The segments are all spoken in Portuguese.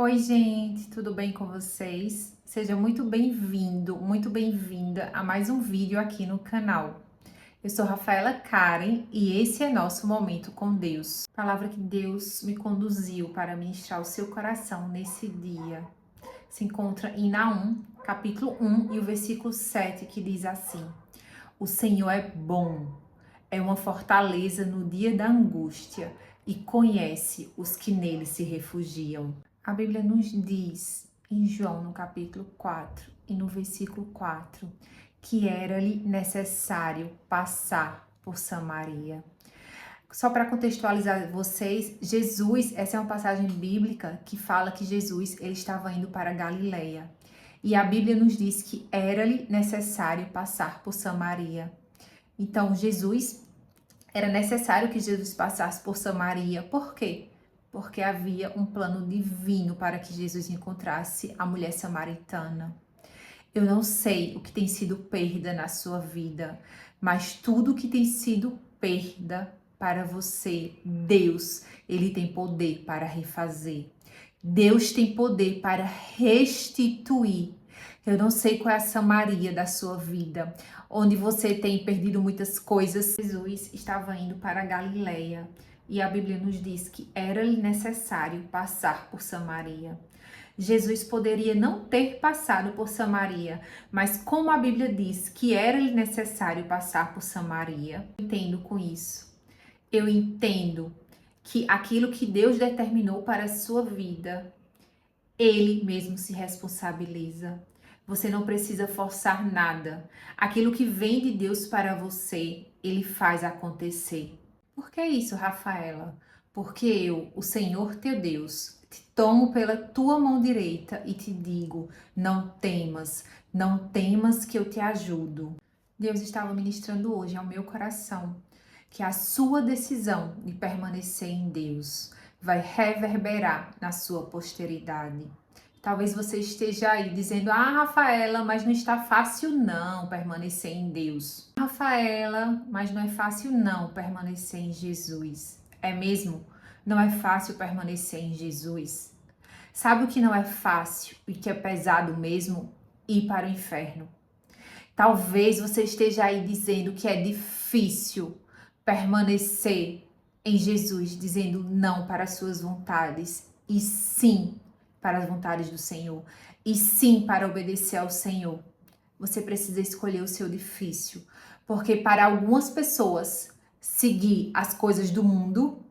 Oi, gente, tudo bem com vocês? Seja muito bem-vindo, muito bem-vinda a mais um vídeo aqui no canal. Eu sou Rafaela Karen e esse é nosso Momento com Deus. Palavra que Deus me conduziu para ministrar o seu coração nesse dia. Se encontra em Naum, capítulo 1 e o versículo 7, que diz assim: O Senhor é bom, é uma fortaleza no dia da angústia e conhece os que nele se refugiam. A Bíblia nos diz em João, no capítulo 4 e no versículo 4, que era-lhe necessário passar por Samaria. Só para contextualizar vocês, Jesus, essa é uma passagem bíblica que fala que Jesus ele estava indo para Galileia. E a Bíblia nos diz que era-lhe necessário passar por Samaria. Então, era necessário que Jesus passasse por Samaria. Por quê? Porque havia um plano divino para que Jesus encontrasse a mulher samaritana. Eu não sei o que tem sido perda na sua vida, mas tudo que tem sido perda para você, Deus, ele tem poder para refazer. Deus tem poder para restituir. Eu não sei qual é a Samaria da sua vida, onde você tem perdido muitas coisas. Jesus estava indo para a Galileia e a Bíblia nos diz que era-lhe necessário passar por Samaria. Jesus poderia não ter passado por Samaria, mas como a Bíblia diz que era-lhe necessário passar por Samaria, eu entendo com isso. Eu entendo que aquilo que Deus determinou para a sua vida, Ele mesmo se responsabiliza. Você não precisa forçar nada. Aquilo que vem de Deus para você, Ele faz acontecer. Por que isso, Rafaela? Porque eu, o Senhor teu Deus, te tomo pela tua mão direita e te digo: não temas, não temas que eu te ajudo. Deus estava ministrando hoje ao meu coração que a sua decisão de permanecer em Deus vai reverberar na sua posteridade. Talvez você esteja aí dizendo: ah, Rafaela, mas não está fácil não permanecer em Deus. Rafaela, mas não é fácil não permanecer em Jesus. É mesmo? Não é fácil permanecer em Jesus. Sabe o que não é fácil e que é pesado mesmo? Ir para o inferno. Talvez você esteja aí dizendo que é difícil permanecer em Jesus, dizendo não para as suas vontades e sim para as vontades do Senhor e sim para obedecer ao Senhor. Você precisa escolher o seu difícil, porque para algumas pessoas seguir as coisas do mundo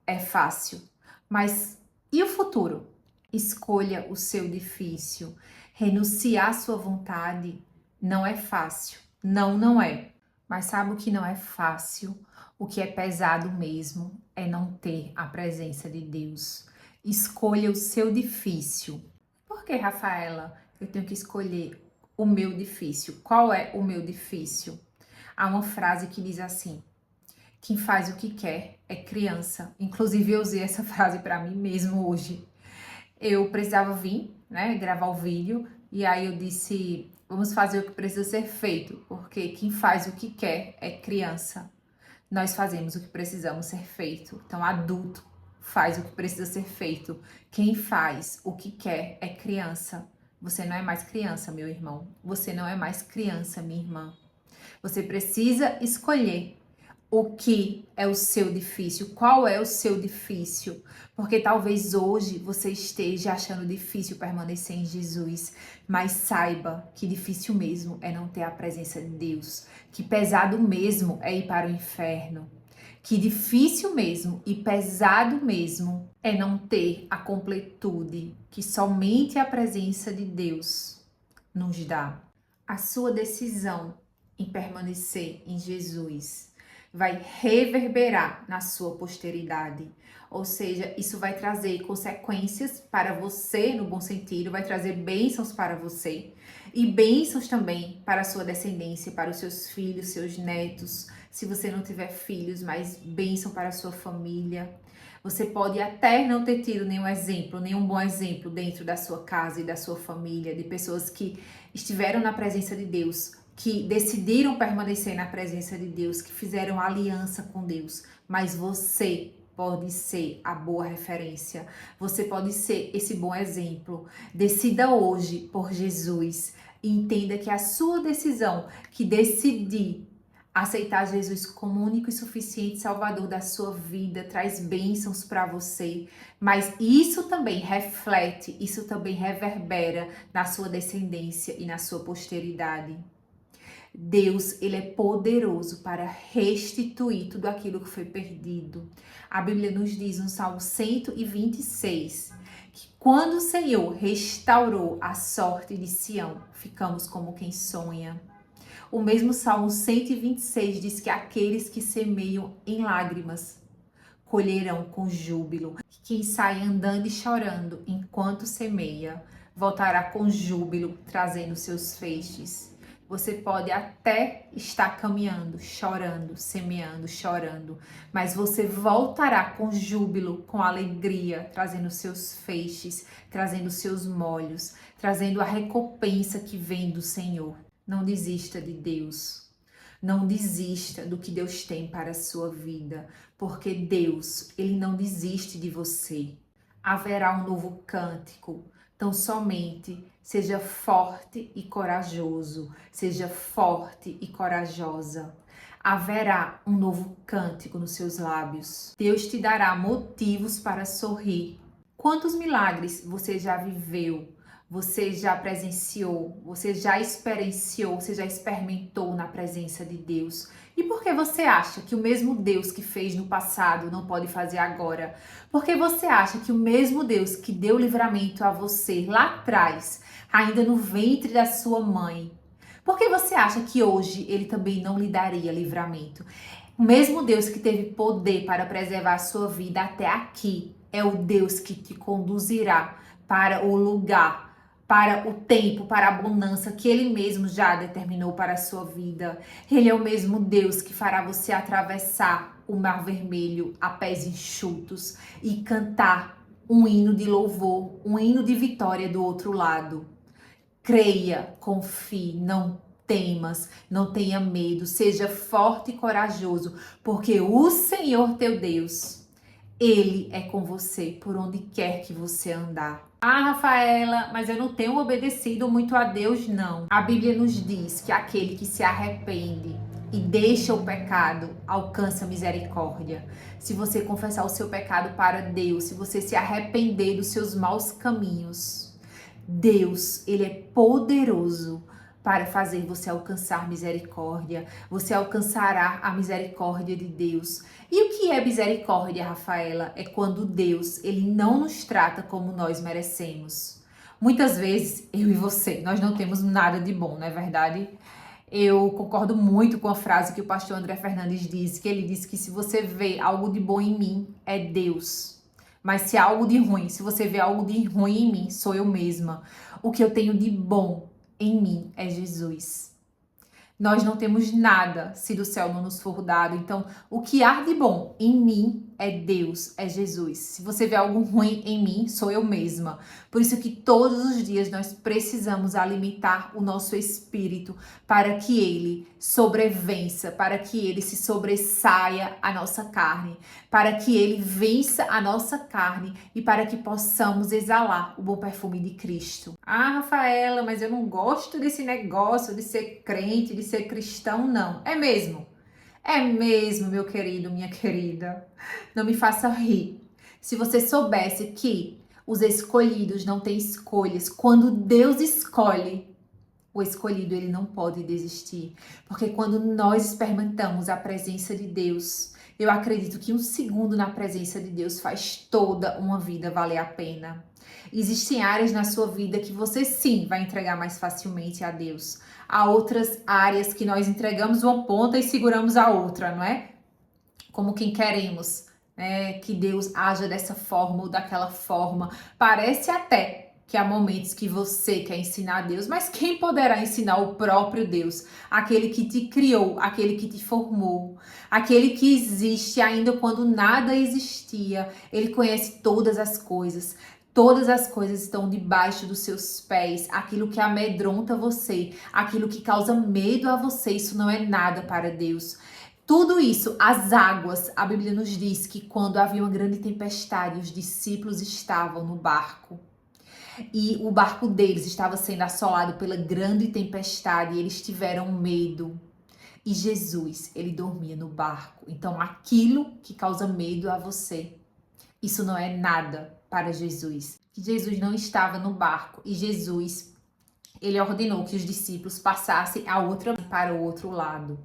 é fácil, mas e o futuro? Escolha o seu difícil. Renunciar à sua vontade não é fácil. Não, não é. Mas sabe o que não é fácil? O que é pesado mesmo é não ter a presença de Deus. Escolha o seu difícil. Por que, Rafaela, eu tenho que escolher o meu difícil? Qual é o meu difícil? Há uma frase que diz assim: quem faz o que quer é criança. Inclusive, eu usei essa frase para mim mesmo hoje. Eu precisava vir, né, gravar o vídeo, e aí eu disse: vamos fazer o que precisa ser feito, porque quem faz o que quer é criança. Nós fazemos o que precisamos ser feito. Então, adulto faz o que precisa ser feito. Quem faz o que quer é criança. Você não é mais criança, meu irmão. Você não é mais criança, minha irmã. Você precisa escolher o que é o seu difícil, qual é o seu difícil, porque talvez hoje você esteja achando difícil permanecer em Jesus, mas saiba que difícil mesmo é não ter a presença de Deus, que pesado mesmo é ir para o inferno, que difícil mesmo e pesado mesmo é não ter a completude que somente a presença de Deus nos dá. A sua decisão em permanecer em Jesus vai reverberar na sua posteridade. Ou seja, isso vai trazer consequências para você, no bom sentido, vai trazer bênçãos para você e bênçãos também para a sua descendência, para os seus filhos, seus netos. Se você não tiver filhos, mas bênção para a sua família. Você pode até não ter tido nenhum exemplo, nenhum bom exemplo dentro da sua casa e da sua família, de pessoas que estiveram na presença de Deus, que decidiram permanecer na presença de Deus, que fizeram aliança com Deus, mas você pode ser a boa referência. Você pode ser esse bom exemplo. Decida hoje por Jesus. E entenda que a sua decisão, que decidir aceitar Jesus como único e suficiente Salvador da sua vida, traz bênçãos para você, mas isso também reflete, isso também reverbera na sua descendência e na sua posteridade. Deus, ele é poderoso para restituir tudo aquilo que foi perdido. A Bíblia nos diz no Salmo 126 que quando o Senhor restaurou a sorte de Sião, ficamos como quem sonha. O mesmo Salmo 126 diz que aqueles que semeiam em lágrimas colherão com júbilo. Quem sai andando e chorando enquanto semeia, voltará com júbilo, trazendo seus feixes. Você pode até estar caminhando, chorando, semeando, chorando, mas você voltará com júbilo, com alegria, trazendo seus feixes, trazendo seus molhos, trazendo a recompensa que vem do Senhor. Não desista de Deus. Não desista do que Deus tem para a sua vida, porque Deus, ele não desiste de você. Haverá um novo cântico. Então somente seja forte e corajoso, seja forte e corajosa. Haverá um novo cântico nos seus lábios. Deus te dará motivos para sorrir. Quantos milagres você já viveu? Você já presenciou, você já experienciou, você já experimentou na presença de Deus. E por que você acha que o mesmo Deus que fez no passado não pode fazer agora? Por que você acha que o mesmo Deus que deu livramento a você lá atrás, ainda no ventre da sua mãe, por que você acha que hoje ele também não lhe daria livramento? O mesmo Deus que teve poder para preservar a sua vida até aqui é o Deus que te conduzirá para o lugar, para o tempo, para a abundância que Ele mesmo já determinou para a sua vida. Ele é o mesmo Deus que fará você atravessar o Mar Vermelho a pés enxutos e cantar um hino de louvor, um hino de vitória do outro lado. Creia, confie, não temas, não tenha medo, seja forte e corajoso, porque o Senhor teu Deus, Ele é com você por onde quer que você andar. Ah, Rafaela, mas eu não tenho obedecido muito a Deus, não. A Bíblia nos diz que aquele que se arrepende e deixa o pecado alcança misericórdia. Se você confessar o seu pecado para Deus, se você se arrepender dos seus maus caminhos, Deus, ele é poderoso para fazer você alcançar misericórdia. Você alcançará a misericórdia de Deus. E o que é misericórdia, Rafaela? É quando Deus, ele não nos trata como nós merecemos. Muitas vezes, eu e você, nós não temos nada de bom, não é verdade? Eu concordo muito com a frase que o pastor André Fernandes disse, que ele disse que se você vê algo de bom em mim, é Deus. Mas se há algo de ruim, se você vê algo de ruim em mim, sou eu mesma. O que eu tenho de bom em mim é Jesus. Nós não temos nada se do céu não nos for dado. Então, o que há de bom em mim é Deus, é Jesus. Se você vê algo ruim em mim, sou eu mesma. Por isso que todos os dias nós precisamos alimentar o nosso espírito para que ele sobrevença, para que ele se sobressaia à nossa carne, para que ele vença a nossa carne e para que possamos exalar o bom perfume de Cristo. Ah, Rafaela, mas eu não gosto desse negócio de ser crente, de ser cristão, não. É mesmo? É mesmo, meu querido, minha querida. Não me faça rir. Se você soubesse que os escolhidos não têm escolhas, quando Deus escolhe, o escolhido ele não pode desistir. Porque quando nós experimentamos a presença de Deus, eu acredito que um segundo na presença de Deus faz toda uma vida valer a pena. Existem áreas na sua vida que você sim vai entregar mais facilmente a Deus. Há outras áreas que nós entregamos uma ponta e seguramos a outra, não é? Como quem queremos, né? Que Deus haja dessa forma ou daquela forma. Parece até que há momentos que você quer ensinar a Deus, mas quem poderá ensinar o próprio Deus? Aquele que te criou, aquele que te formou, aquele que existe ainda quando nada existia. Ele conhece todas as coisas. Todas as coisas estão debaixo dos seus pés. Aquilo que amedronta você, aquilo que causa medo a você, isso não é nada para Deus. Tudo isso, as águas, a Bíblia nos diz que quando havia uma grande tempestade, os discípulos estavam no barco. E o barco deles estava sendo assolado pela grande tempestade e eles tiveram medo. E Jesus, ele dormia no barco. Então, aquilo que causa medo a você, isso não é nada para Jesus. Jesus não estava no barco e Jesus, ele ordenou que os discípulos passassem para o outro lado.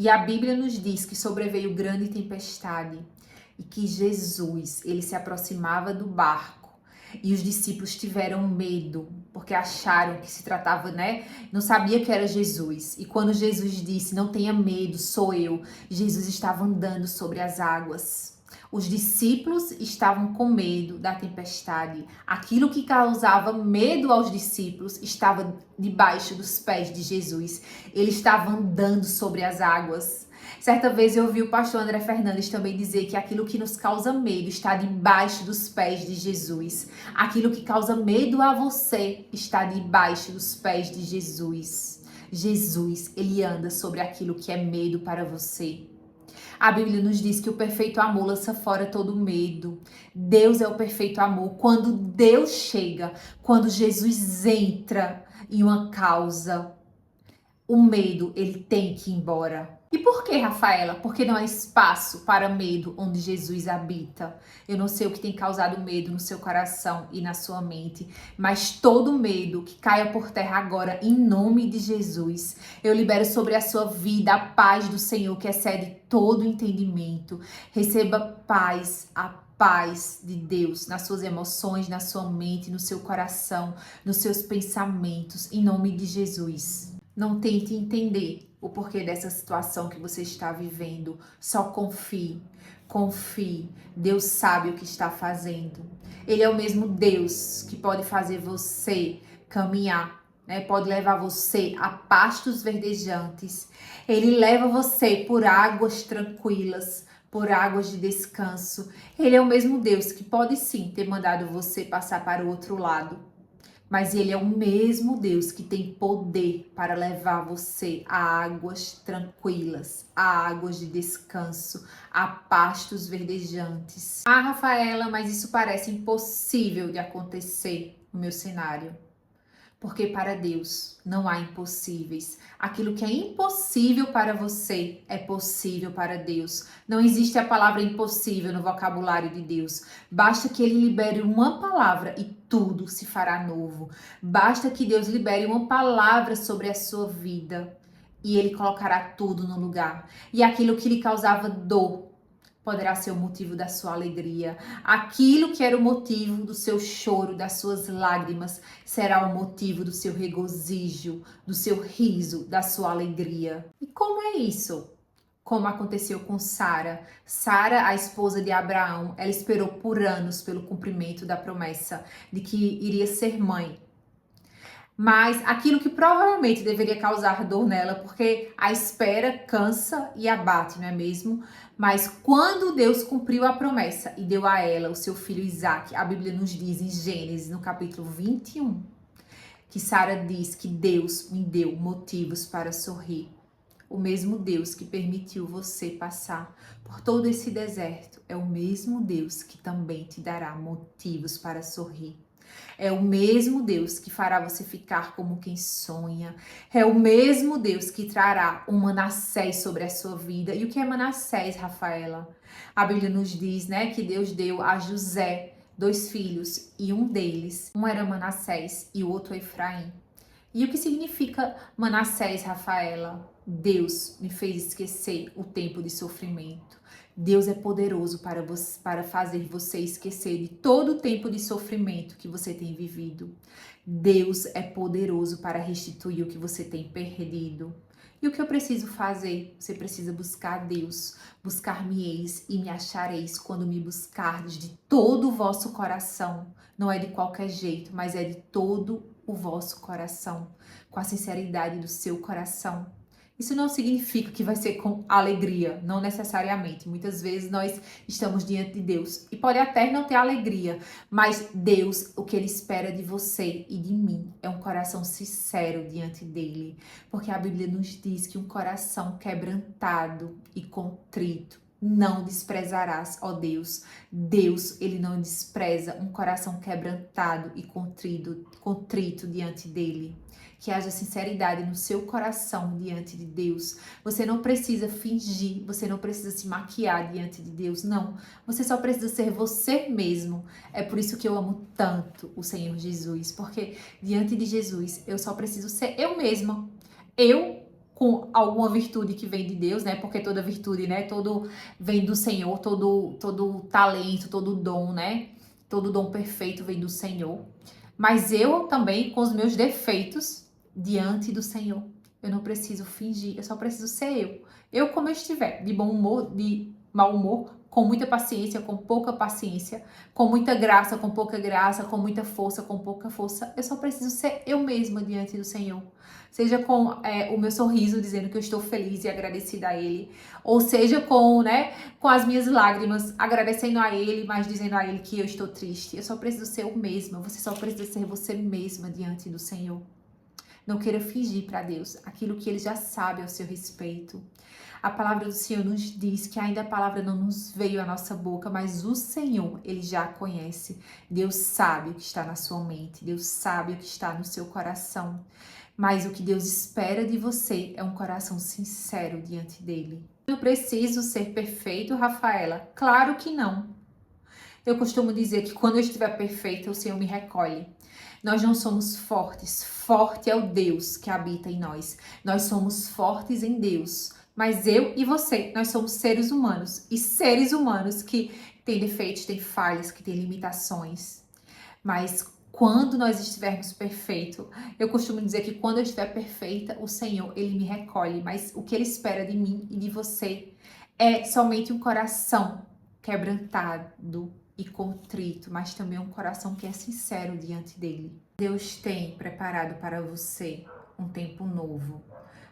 E a Bíblia nos diz que sobreveio grande tempestade e que Jesus, ele se aproximava do barco. E os discípulos tiveram medo, porque acharam que se tratava, Não sabia que era Jesus. E quando Jesus disse, não tenha medo, sou eu, Jesus estava andando sobre as águas. Os discípulos estavam com medo da tempestade. Aquilo que causava medo aos discípulos estava debaixo dos pés de Jesus. Ele estava andando sobre as águas. Certa vez eu ouvi o pastor André Fernandes também dizer que aquilo que nos causa medo está debaixo dos pés de Jesus. Aquilo que causa medo a você está debaixo dos pés de Jesus. Jesus, ele anda sobre aquilo que é medo para você. A Bíblia nos diz que o perfeito amor lança fora todo medo. Deus é o perfeito amor. Quando Deus chega, quando Jesus entra em uma causa, o medo, ele tem que ir embora. E por que, Rafaela? Porque não há espaço para medo onde Jesus habita. Eu não sei o que tem causado medo no seu coração e na sua mente, mas todo medo que caia por terra agora, em nome de Jesus, eu libero sobre a sua vida a paz do Senhor que excede todo entendimento. Receba paz, a paz de Deus nas suas emoções, na sua mente, no seu coração, nos seus pensamentos, em nome de Jesus. Não tente entender o porquê dessa situação que você está vivendo. Só confie. Confie. Deus sabe o que está fazendo. Ele é o mesmo Deus que pode fazer você caminhar, Pode levar você a pastos verdejantes. Ele leva você por águas tranquilas, por águas de descanso. Ele é o mesmo Deus que pode sim ter mandado você passar para o outro lado. Mas ele é o mesmo Deus que tem poder para levar você a águas tranquilas, a águas de descanso, a pastos verdejantes. Ah, Rafaela, mas isso parece impossível de acontecer no meu cenário. Porque para Deus não há impossíveis. Aquilo que é impossível para você é possível para Deus. Não existe a palavra impossível no vocabulário de Deus. Basta que Ele libere uma palavra e tudo se fará novo. Basta que Deus libere uma palavra sobre a sua vida e Ele colocará tudo no lugar. E aquilo que lhe causava dor poderá ser o motivo da sua alegria. Aquilo que era o motivo do seu choro, das suas lágrimas, será o motivo do seu regozijo, do seu riso, da sua alegria. E como é isso? Como aconteceu com Sara. Sara, a esposa de Abraão, ela esperou por anos pelo cumprimento da promessa de que iria ser mãe. Mas aquilo que provavelmente deveria causar dor nela, porque a espera cansa e abate, não é mesmo? Mas quando Deus cumpriu a promessa e deu a ela o seu filho Isaque, a Bíblia nos diz em Gênesis, no capítulo 21, que Sara diz que Deus me deu motivos para sorrir. O mesmo Deus que permitiu você passar por todo esse deserto é o mesmo Deus que também te dará motivos para sorrir. É o mesmo Deus que fará você ficar como quem sonha. É o mesmo Deus que trará um Manassés sobre a sua vida. E o que é Manassés, Rafaela? A Bíblia nos diz, que Deus deu a José 2 filhos e um deles, um era Manassés e o outro Efraim. E o que significa Manassés, Rafaela? Deus me fez esquecer o tempo de sofrimento. Deus é poderoso para fazer você esquecer de todo o tempo de sofrimento que você tem vivido. Deus é poderoso para restituir o que você tem perdido. E o que eu preciso fazer? Você precisa buscar Deus. Buscar-me-eis e me achareis quando me buscardes de todo o vosso coração. Não é de qualquer jeito, mas é de todo o vosso coração. Com a sinceridade do seu coração. Isso não significa que vai ser com alegria, não necessariamente. Muitas vezes nós estamos diante de Deus e pode até não ter alegria, mas Deus, o que Ele espera de você e de mim é um coração sincero diante dEle. Porque a Bíblia nos diz que um coração quebrantado e contrito não desprezarás, ó Deus. Deus, Ele não despreza um coração quebrantado e contrito diante dEle. Que haja sinceridade no seu coração diante de Deus. Você não precisa fingir, você não precisa se maquiar diante de Deus, não. Você só precisa ser você mesmo. É por isso que eu amo tanto o Senhor Jesus, porque diante de Jesus eu só preciso ser eu mesma. Eu com alguma virtude que vem de Deus, né? Porque toda virtude, né? Todo vem do Senhor, todo talento, todo dom, né? Todo dom perfeito vem do Senhor. Mas eu também, com os meus defeitos, diante do Senhor. Eu não preciso fingir, eu só preciso ser eu. Eu como eu estiver, de bom humor, de mau humor, com muita paciência, com pouca paciência, com muita graça, com pouca graça, com muita força, com pouca força. Eu só preciso ser eu mesma diante do Senhor. Seja com o meu sorriso dizendo que eu estou feliz e agradecida a Ele, ou seja com as minhas lágrimas agradecendo a Ele, mas dizendo a Ele que eu estou triste. Eu só preciso ser eu mesma. Você só precisa ser você mesma diante do Senhor. Não queira fingir para Deus aquilo que Ele já sabe ao seu respeito. A palavra do Senhor nos diz que ainda a palavra não nos veio à nossa boca, mas o Senhor, Ele já conhece. Deus sabe o que está na sua mente, Deus sabe o que está no seu coração. Mas o que Deus espera de você é um coração sincero diante dEle. Eu preciso ser perfeito, Rafaela? Claro que não. Eu costumo dizer que quando eu estiver perfeita, o Senhor me recolhe. Nós não somos fortes. Forte é o Deus que habita em nós. Nós somos fortes em Deus. Mas eu e você, nós somos seres humanos. E seres humanos que têm defeitos, têm falhas, que têm limitações. Mas quando nós estivermos perfeitos, eu costumo dizer que quando eu estiver perfeita, o Senhor, Ele me recolhe. Mas o que Ele espera de mim e de você é somente um coração quebrantado e contrito, mas também um coração que é sincero diante dele. Deus tem preparado para você um tempo novo.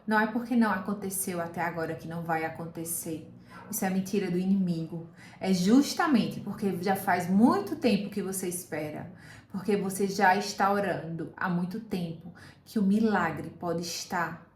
Não é porque não aconteceu até agora que não vai acontecer. Isso é mentira do inimigo. É justamente porque já faz muito tempo que você espera, porque você já está orando há muito tempo, que o milagre pode estar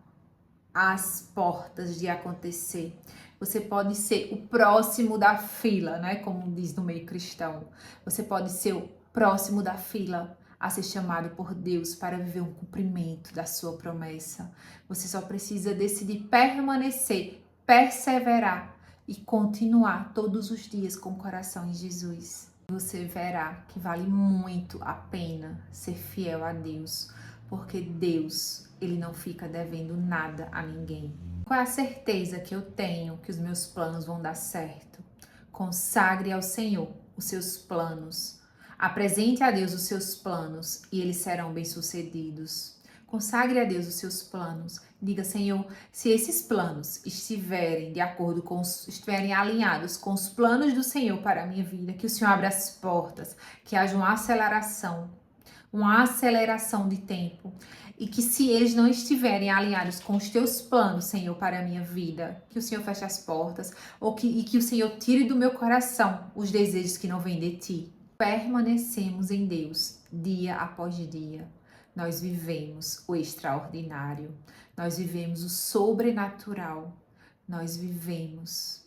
às portas de acontecer. Você pode ser o próximo da fila, né? Como diz no meio cristão. Você pode ser o próximo da fila a ser chamado por Deus para viver um cumprimento da sua promessa. Você só precisa decidir permanecer, perseverar e continuar todos os dias com o coração em Jesus. Você verá que vale muito a pena ser fiel a Deus, porque Deus, Ele não fica devendo nada a ninguém. Qual é a certeza que eu tenho que os meus planos vão dar certo? Consagre ao Senhor os seus planos. Apresente a Deus os seus planos e eles serão bem-sucedidos. Consagre a Deus os seus planos. Diga, Senhor, se esses planos estiverem estiverem alinhados com os planos do Senhor para a minha vida, que o Senhor abra as portas, que haja uma aceleração de tempo. E que se eles não estiverem alinhados com os teus planos, Senhor, para a minha vida, que o Senhor feche as portas, e que o Senhor tire do meu coração os desejos que não vêm de ti. Permanecemos em Deus dia após dia. Nós vivemos o extraordinário, nós vivemos o sobrenatural, nós vivemos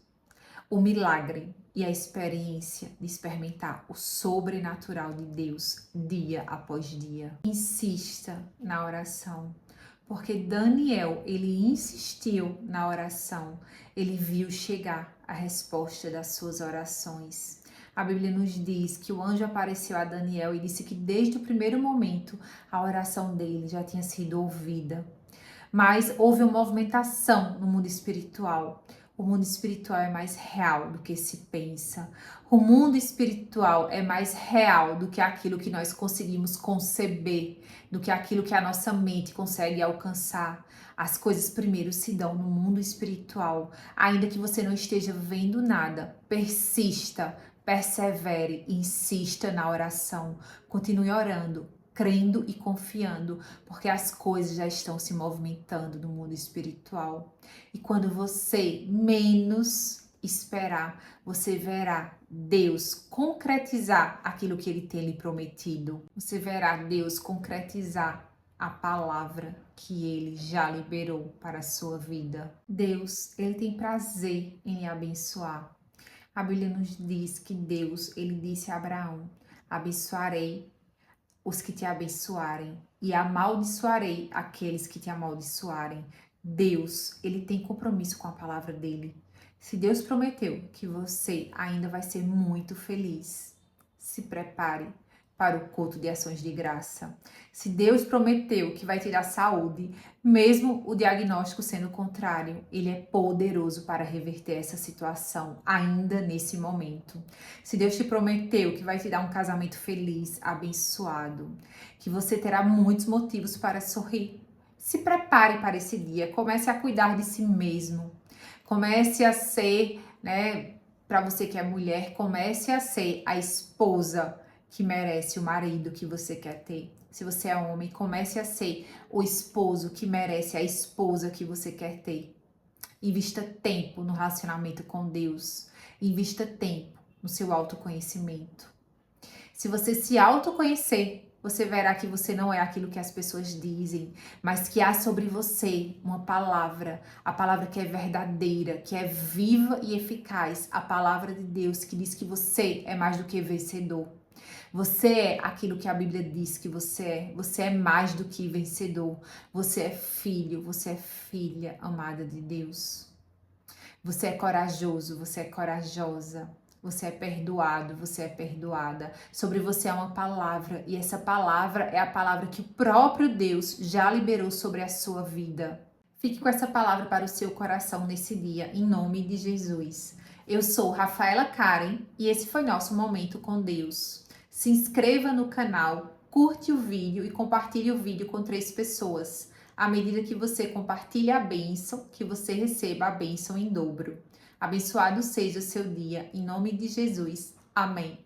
o milagre e a experiência de experimentar o sobrenatural de Deus dia após dia. Insista na oração, porque Daniel, ele insistiu na oração, ele viu chegar a resposta das suas orações. A Bíblia nos diz que o anjo apareceu a Daniel e disse que desde o primeiro momento a oração dele já tinha sido ouvida. Mas houve uma movimentação no mundo espiritual. O mundo espiritual é mais real do que se pensa. O mundo espiritual é mais real do que aquilo que nós conseguimos conceber, do que aquilo que a nossa mente consegue alcançar. As coisas primeiro se dão no mundo espiritual. Ainda que você não esteja vendo nada, persista, persevere, insista na oração. Continue orando. crendo e confiando, porque as coisas já estão se movimentando no mundo espiritual. E quando você menos esperar, você verá Deus concretizar aquilo que ele tem lhe prometido. Você verá Deus concretizar a palavra que ele já liberou para a sua vida. Deus, ele tem prazer em lhe abençoar. A Bíblia nos diz que Deus, ele disse a Abraão: abençoarei os que te abençoarem e amaldiçoarei aqueles que te amaldiçoarem. Deus, ele tem compromisso com a palavra dele. Se Deus prometeu que você ainda vai ser muito feliz, se prepare para o culto de ações de graça. Se Deus prometeu que vai te dar saúde, mesmo o diagnóstico sendo contrário, ele é poderoso para reverter essa situação ainda nesse momento. Se Deus te prometeu que vai te dar um casamento feliz, abençoado, que você terá muitos motivos para sorrir, se prepare para esse dia, comece a cuidar de si mesmo. Comece a ser, para você que é mulher, comece a ser a esposa que merece o marido que você quer ter. Se você é homem, comece a ser o esposo que merece a esposa que você quer ter. Invista tempo no relacionamento com Deus. Invista tempo no seu autoconhecimento. Se você se autoconhecer, você verá que você não é aquilo que as pessoas dizem, mas que há sobre você uma palavra, a palavra que é verdadeira, que é viva e eficaz, a palavra de Deus que diz que você é mais do que vencedor. Você é aquilo que a Bíblia diz que você é. Você é mais do que vencedor. Você é filho, você é filha amada de Deus. Você é corajoso, você é corajosa. Você é perdoado, você é perdoada. Sobre você há uma palavra, e essa palavra é a palavra que o próprio Deus já liberou sobre a sua vida. Fique com essa palavra para o seu coração nesse dia, em nome de Jesus. Eu sou Rafaela Karen e esse foi nosso Momento com Deus. Se inscreva no canal, curte o vídeo e compartilhe o vídeo com 3 pessoas. À medida que você compartilha a bênção, que você receba a bênção em dobro. Abençoado seja o seu dia, em nome de Jesus. Amém.